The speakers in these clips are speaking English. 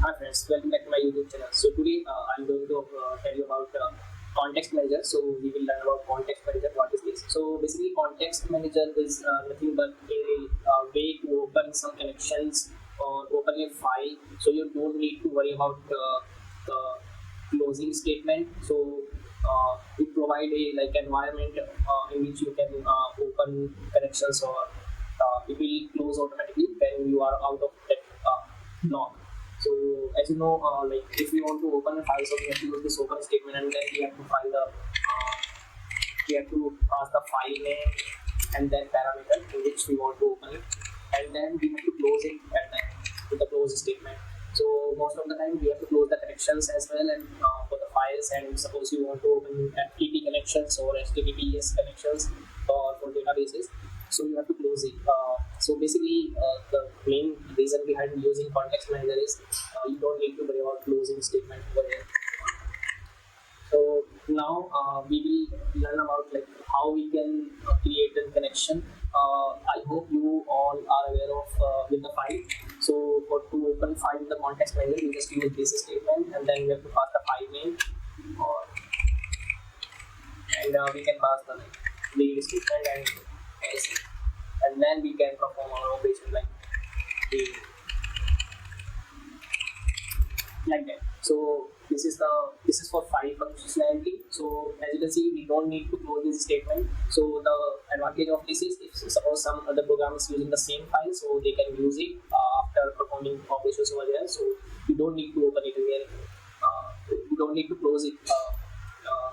Hi friends, welcome back to my YouTube channel. So today I'm going to tell you about context manager. So we will learn about context manager. What is this? So basically, context manager is nothing but a way to open some connections or open a file. So you don't need to worry about the closing statement. So we provide a like environment in which you can open connections, or it will close automatically when you are out of that block. So as you know, like if we want to open a file, so we have to use this open statement, and then we have to find the we have to pass the file name and then parameter in which we want to open it, and then we have to close it at the end with the close statement. So most of the time we have to close the connections as well, and for the files. And suppose you want to open FTP connections or HTTPS connections for databases, so you have to close it. So basically, the main reason behind using context manager is you don't need to worry about closing statement over here. So now we will learn about like how we can create a connection. I hope you all are aware of with the file. So to open file in the context manager, we just use this statement, and then we have to pass the file name, and we can pass the read statement and else, and then we can perform our operation like that. So this is for file functionality. So as you can see, we don't need to close this statement. So the advantage of this is, if suppose some other program is using the same file, so they can use it after performing operations over there. So you don't need to open it again. You don't need to close it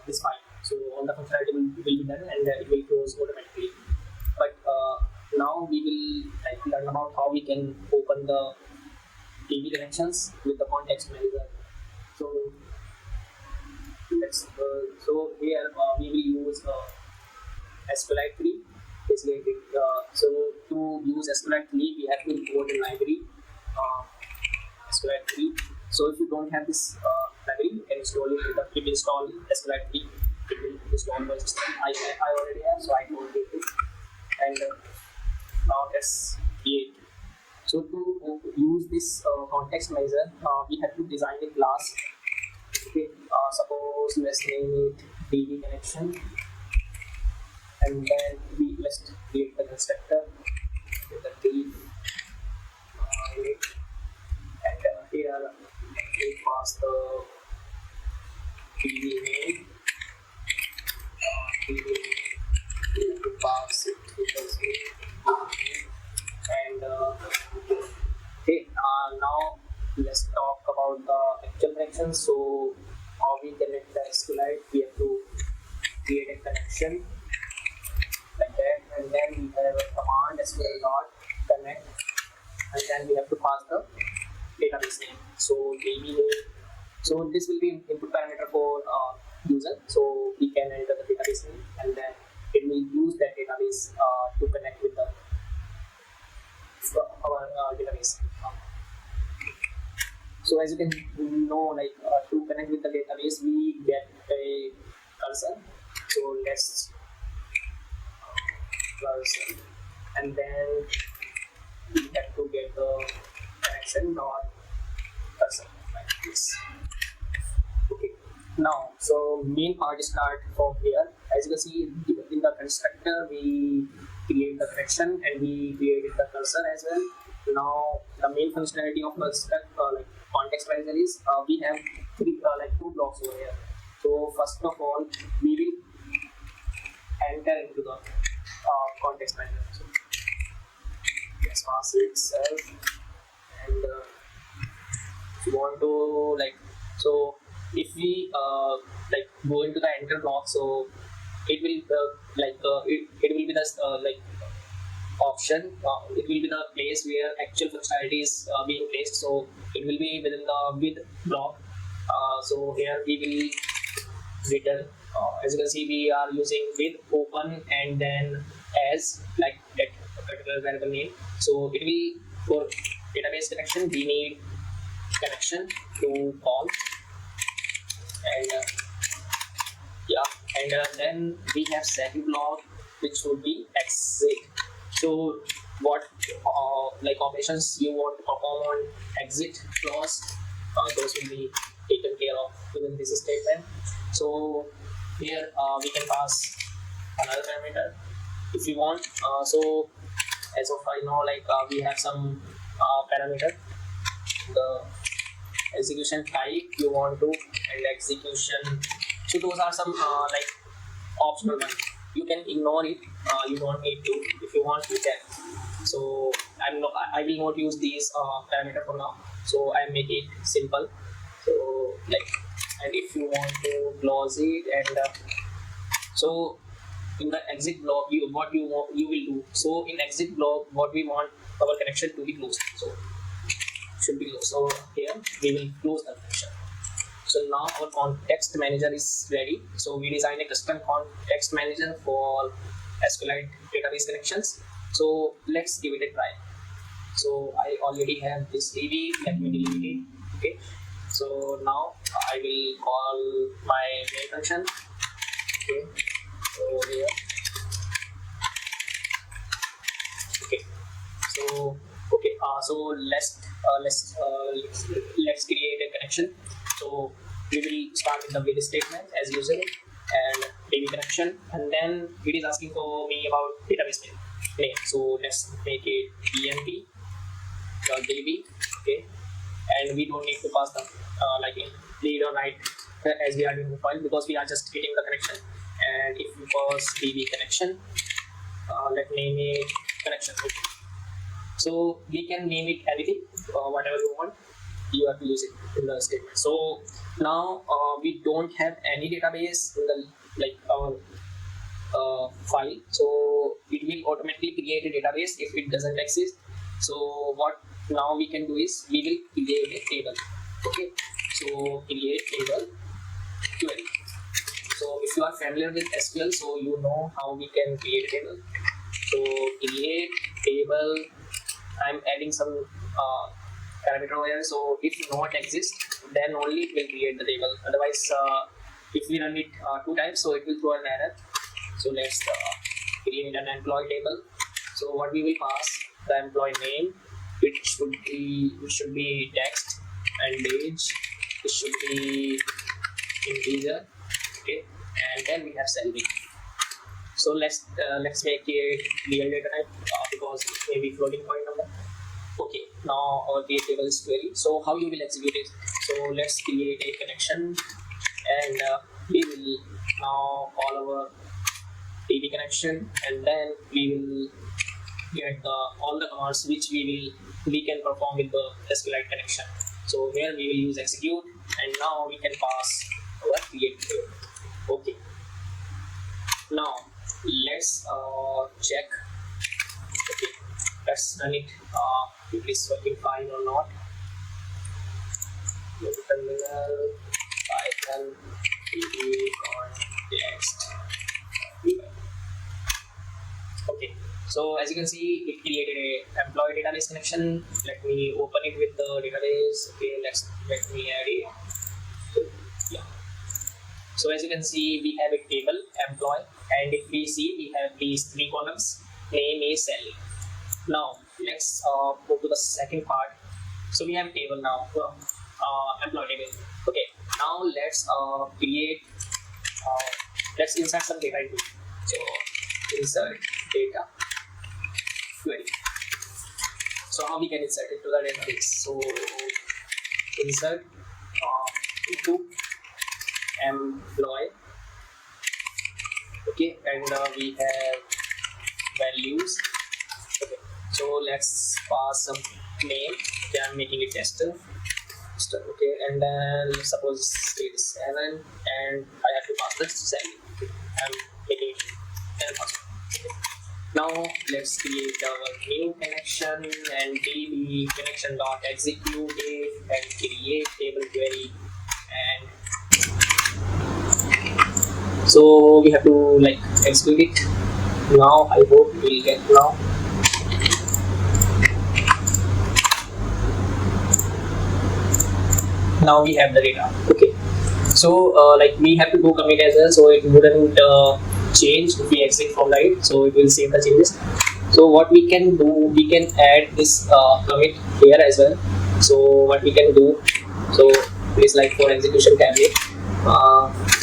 this file. So all the functionality will be done, and it will close automatically. But now we will learn about how we can open the AV connections with the context manager. So let's so here we will use SQLite 3. Basically, so to use SQLite 3, we have to import a library, SQLite 3. So if you don't have this library, you can install it with the pip install SQLite 3. It will install my system. I already have, so I don't need it. And now let's create. So to use this context manager, we have to design a class. Okay, suppose let's name it DB connection, and then let's create the constructor with the D, and here we pass the DB name. We pass it with the and okay, now let's talk about the actual connections. So how we connect the SQLite, we have to create a connection like that, and then we have a command SQL.connect, and then we have to pass the database name. So DB name. So this will be input parameter for user. So we can enter the database name, and then it will use that database to connect with our database. So as you can know, like to connect with the database, we get a cursor. So let's cursor, and then we have to get the connection dot cursor like this. Okay. Now, so main part start from here. As you can see in the constructor, we create the connection and we created the cursor as well. Now the main functionality of like context manager is we have two blocks over here. So first of all, we will enter into the context manager. So let's pass it itself, and if you want to so if we go into the enter block, so it will it will be the option. It will be the place where actual functionality is being placed. So it will be within the with block. So here we will return. As you can see, we are using with open and then as like that particular variable name. So it will, for database connection, we need connection to call, and then we have second block, which would be exit. So what operations you want to perform on exit clause, those will be taken care of within this statement. So here we can pass another parameter if you want. So as of right now, like we have some parameter, the execution type you want to, and execution. So those are some like optional one. You can ignore it. You don't need to. If you want, you can. So I will not use these parameter for now. So I make it simple. So like, and if you want to close it, and so in the exit block, what you want, you will do. So in exit block, what we want our connection to be closed. So should be closed. So here we will close the connection. So now our context manager is ready. So we designed a custom context manager for SQLite database connections. So let's give it a try. So I already have this DB. Let me delete it. Okay. So now I will call my main function. Okay. So here. Okay. So okay. So let's create a connection. So we will start with the build statement as usual, and DB connection, and then it is asking for me about database name. So let's make it emp.db. Okay, and we don't need to pass the like read or write as we are doing the file, because we are just getting the connection. And if we pass db connection, let name it connection. Okay. So we can name it anything, whatever you want. You have to use it in the statement. So now we don't have any database in the like our file, so it will automatically create a database if it doesn't exist. So what now we can do is we will create a table. Okay, so create table query. So if you are familiar with SQL, so you know how we can create a table. So create table, I'm adding some parameter over here. So if not exist, then only it will create the table. Otherwise, if we run it 2 times, so it will throw an error. So let's create an employee table. So what we will pass, the employee name, it should be text, and age, it should be integer. Okay, and then we have salary. So let's make it real data type, because it may be floating point number. Okay, now our create table is query. So how you will execute it? So let's create a connection, and we will now call our DB connection, and then we will get all the commands which we can perform with the SQLite connection. So here we will use execute, and now we can pass our create table. Okay. Now let's check. Okay, let's run it. If it's working fine or not. Terminal Python DB context. Okay, so as you can see, it created a employee database connection. Let me open it with the database. Okay, let me add it. Yeah. So as you can see, we have a table employee, and if we see, we have these 3 columns. Name is salary. Now let's go to the second part. So we have table now, employee table. Okay, now let's create. Let's insert some data into it. So insert data query. So how we can insert it to the database? So insert into employee. Okay, and we have values. Okay, so let's pass some name. Okay, I'm making it tester. Okay, and then suppose state is 7, and I have to pass the salary. Okay, I'm making it 10 password. Okay. Now let's create our new connection, and db connection dot execute it, and create table query, and so we have to like execute it. Now I hope we'll get now. Now we have the data. Okay, so like we have to do commit as well, so it wouldn't change if we exit from it, so it will save the changes. So what we can do, we can add this commit here as well. So what we can do, So it is like for execution cabinet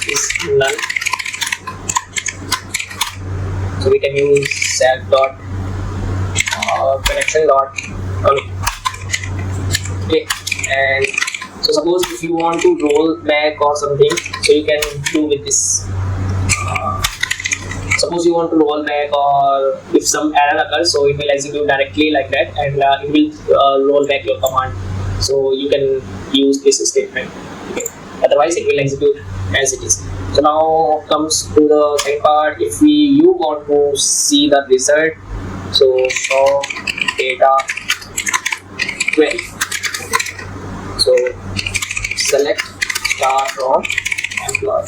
is none. So we can use set dot connection dot commit. Okay, and so suppose if you want to roll back or something, so you can do with this. Suppose you want to roll back, or if some error occurs, so it will execute directly like that, and it will roll back your command. So you can use this statement. Okay. Otherwise, it will execute as it is. So now comes to the second part. If you want to see the result, so show data query. So select star from employee.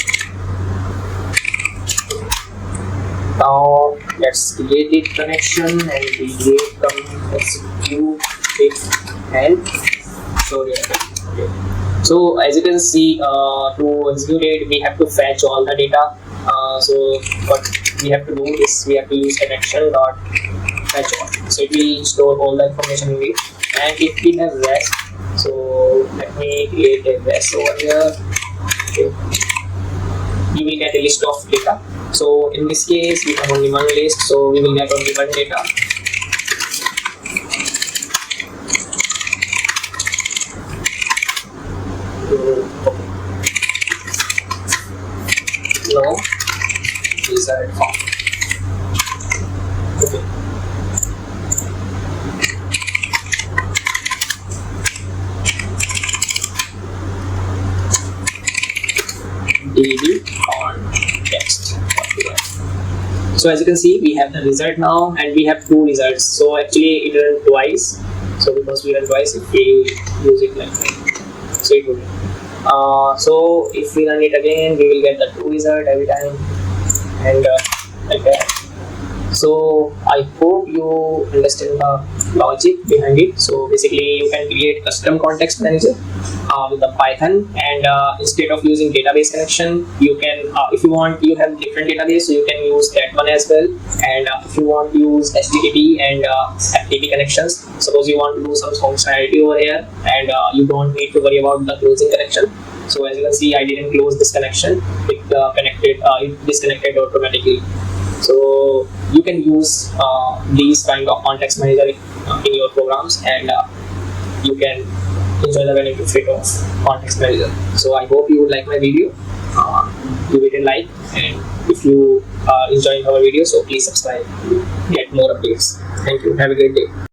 Now let's create the connection and we execute it and show it. Okay. So as you can see, to execute it, we have to fetch all the data. So what we have to do is we have to use connection dot fetch all. So it will store all the information in it. And if we have rest, so let me create a rest over here. Okay. You will get a list of data. So in this case, we have only one list, so we will get only one data. No result found. Okay. DB context. So as you can see, we have the result now, and we have two results. So actually, it ran twice. So because we run twice, if we use it like that, so it will. So if we run it again, we will get the two result every time, and like that. So I hope you understand the logic behind it. So basically, you can create custom context manager with the Python, and instead of using database connection, you can, if you want, you have different database, so you can use that one as well. And if you want to use HTTP and FTP connections, suppose you want to do some functionality over here, and you don't need to worry about the closing connection. So as you can see, I didn't close this connection; it disconnected automatically. So you can use these kind of context manager in your programs, and you can enjoy the benefit of context manager. So I hope you like my video. Give it a like, and if you are enjoying our video, so please subscribe to get more updates. Thank you. Have a great day.